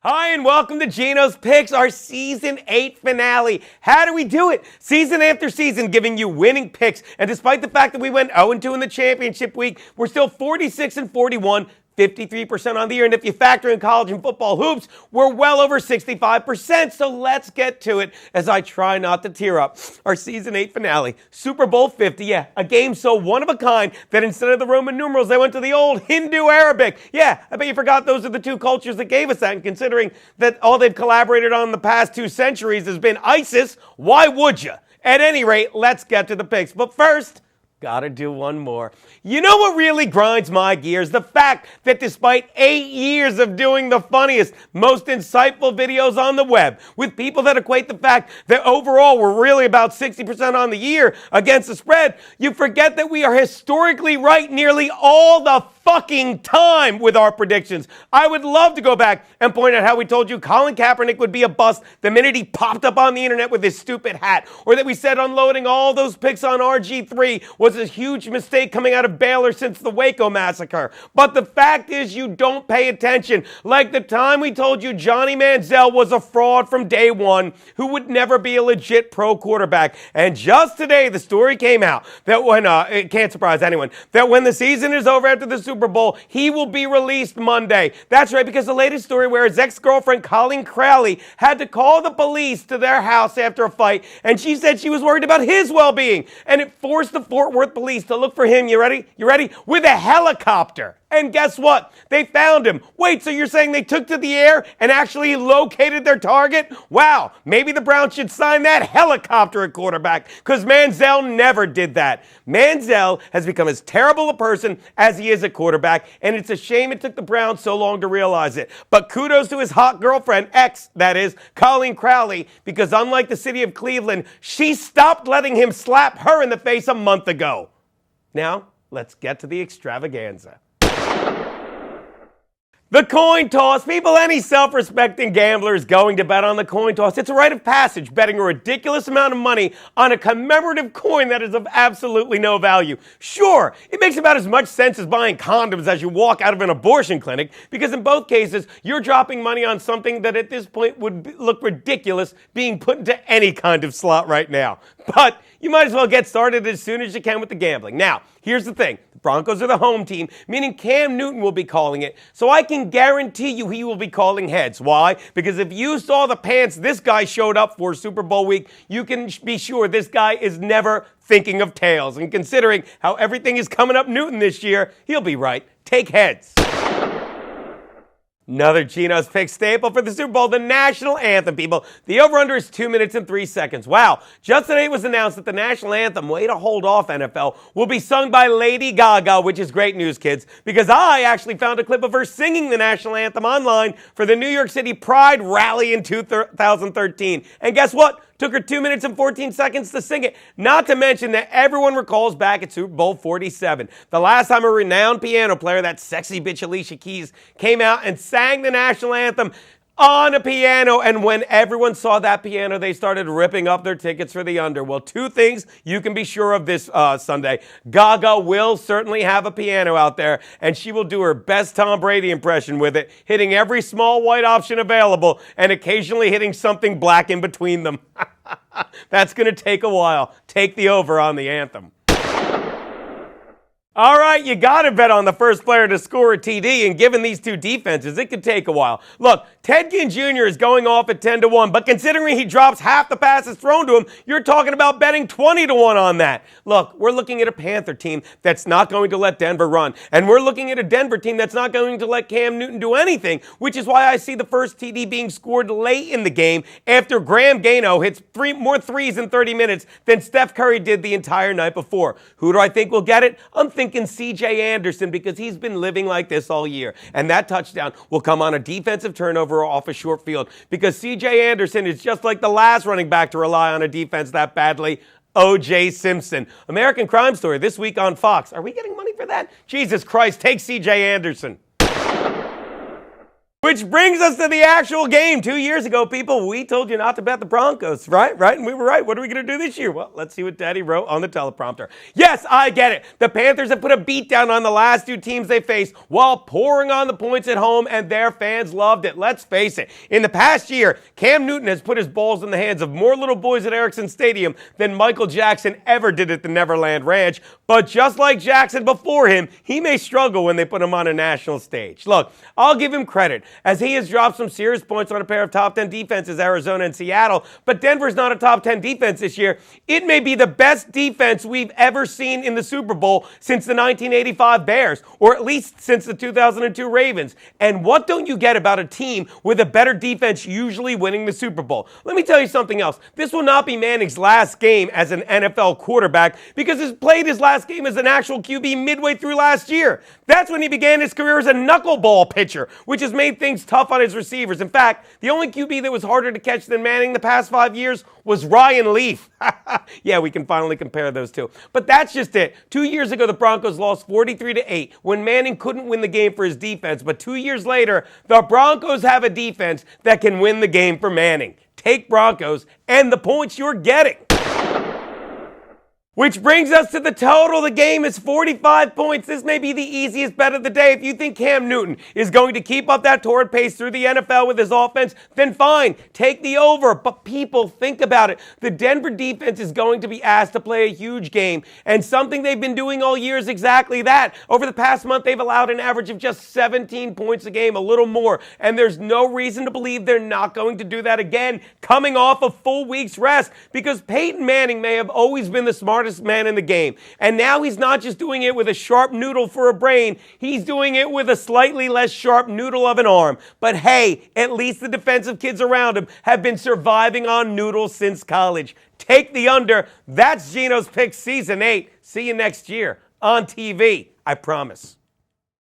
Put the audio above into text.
Hi, and welcome to Geno's Picks, our Season 8 finale. How do we do it? Season after season, giving you winning picks. And despite the fact that we went 0-2 in the championship week, we're still 46-41, 53% on the year. And if you factor in college and football hoops, we're well over 65%. So let's get to it as I try not to tear up. Our Season 8 finale, Super Bowl 50. Yeah, a game so one of a kind that instead of the Roman numerals, they went to the old Hindu Arabic. Yeah, I bet you forgot those are the two cultures that gave us that. And considering that all they've collaborated on in the past 2 centuries has been ISIS, why would you? At any rate, let's get to the picks. But first, gotta do one more. You know what really grinds my gears? The fact that despite 8 years of doing the funniest, most insightful videos on the web, with people that equate the fact that overall we're really about 60% on the year against the spread, you forget that we are historically right nearly all the fucking time with our predictions. I would love to go back and point out how we told you Colin Kaepernick would be a bust the minute he popped up on the internet with his stupid hat, or that we said unloading all those picks on RG3 was a huge mistake coming out of Baylor since the Waco massacre. But the fact is you don't pay attention. Like the time we told you Johnny Manziel was a fraud from day one who would never be a legit pro quarterback. And just today the story came out that when, it can't surprise anyone, that when the season is over after the Super Bowl, he will be released Monday. That's right, because the latest story where his ex-girlfriend Colleen Crowley had to call the police to their house after a fight, and she said she was worried about his well-being, and it forced the Fort Worth police to look for him, you ready? With a helicopter. And guess what? They found him. Wait, so you're saying they took to the air and actually located their target? Wow, maybe the Browns should sign that helicopter at quarterback, because Manziel never did that. Manziel has become as terrible a person as he is a quarterback, and it's a shame it took the Browns so long to realize it. But kudos to his hot girlfriend, that is, Colleen Crowley, because unlike the city of Cleveland, she stopped letting him slap her in the face a month ago. Now, let's get to the extravaganza. The coin toss. People, any self-respecting gambler is going to bet on the coin toss. It's a rite of passage, betting a ridiculous amount of money on a commemorative coin that is of absolutely no value. Sure, it makes about as much sense as buying condoms as you walk out of an abortion clinic, because in both cases, you're dropping money on something that at this point would look ridiculous being put into any kind of slot right now. But you might as well get started as soon as you can with the gambling. Now, here's the thing. The Broncos are the home team, meaning Cam Newton will be calling it. So I can guarantee you he will be calling heads. Why? Because if you saw the pants this guy showed up for Super Bowl week, you can be sure this guy is never thinking of tails. And considering how everything is coming up Newton this year, he'll be right. Take heads. Another Geno's Pick staple for the Super Bowl, the national anthem, people. The over-under is 2 minutes and 3 seconds. Wow. Just today it was announced that the national anthem, way to hold off NFL, will be sung by Lady Gaga, which is great news, kids, because I actually found a clip of her singing the national anthem online for the New York City Pride Rally in 2013. And guess what? Took her 2 minutes and 14 seconds to sing it. Not to mention that everyone recalls back at Super Bowl 47, the last time a renowned piano player, that sexy bitch Alicia Keys, came out and sang the national anthem on a piano, and when everyone saw that piano, they started ripping up their tickets for the under. Well, 2 things you can be sure of this Sunday. Gaga will certainly have a piano out there, and she will do her best Tom Brady impression with it, hitting every small white option available and occasionally hitting something black in between them. That's going to take a while. Take the over on the anthem. All right, you got to bet on the first player to score a TD, and given these 2 defenses, it could take a while. Look, Ted Ginn Jr. is going off at 10-1, but considering he drops half the passes thrown to him, you're talking about betting 20-1 on that. Look, we're looking at a Panther team that's not going to let Denver run, and we're looking at a Denver team that's not going to let Cam Newton do anything, which is why I see the first TD being scored late in the game after Geno hits more threes in 30 minutes than Steph Curry did the entire night before. Who do I think will get it? I'm thinking C.J. Anderson, because he's been living like this all year. And that touchdown will come on a defensive turnover off a short field, because C.J. Anderson is just like the last running back to rely on a defense that badly, O.J. Simpson. American Crime Story this week on Fox. Are we getting money for that? Jesus Christ, take C.J. Anderson. Which brings us to the actual game. 2 years ago, people, we told you not to bet the Broncos, right? Right? And we were right. What are we going to do this year? Well, let's see what Daddy wrote on the teleprompter. Yes, I get it. The Panthers have put a beat down on the last two teams they faced while pouring on the points at home, and their fans loved it. Let's face it. In the past year, Cam Newton has put his balls in the hands of more little boys at Ericsson Stadium than Michael Jackson ever did at the Neverland Ranch. But just like Jackson before him, he may struggle when they put him on a national stage. Look, I'll give him credit, as he has dropped some serious points on a pair of top 10 defenses, Arizona and Seattle, but Denver's not a top 10 defense this year. It may be the best defense we've ever seen in the Super Bowl since the 1985 Bears, or at least since the 2002 Ravens. And what don't you get about a team with a better defense usually winning the Super Bowl? Let me tell you something else. This will not be Manning's last game as an NFL quarterback, because he played his last game as an actual QB midway through last year. That's when he began his career as a knuckleball pitcher, which has made things tough on his receivers. In fact, the only QB that was harder to catch than Manning the past 5 years was Ryan Leaf. Yeah, we can finally compare those two. But that's just it. 2 years ago, the Broncos lost 43-8 when Manning couldn't win the game for his defense. But 2 years later, the Broncos have a defense that can win the game for Manning. Take Broncos and the points you're getting. Which brings us to the total. The game is 45 points. This may be the easiest bet of the day. If you think Cam Newton is going to keep up that torrid pace through the NFL with his offense, then fine, take the over. But people, think about it. The Denver defense is going to be asked to play a huge game, and something they've been doing all year is exactly that. Over the past month, they've allowed an average of just 17 points a game, a little more, and there's no reason to believe they're not going to do that again, coming off a full week's rest, because Peyton Manning may have always been the smartest man in the game. And now he's not just doing it with a sharp noodle for a brain, he's doing it with a slightly less sharp noodle of an arm. But hey, at least the defensive kids around him have been surviving on noodles since college. Take the under. That's Geno's Pick Season 8. See you next year on TV, I promise.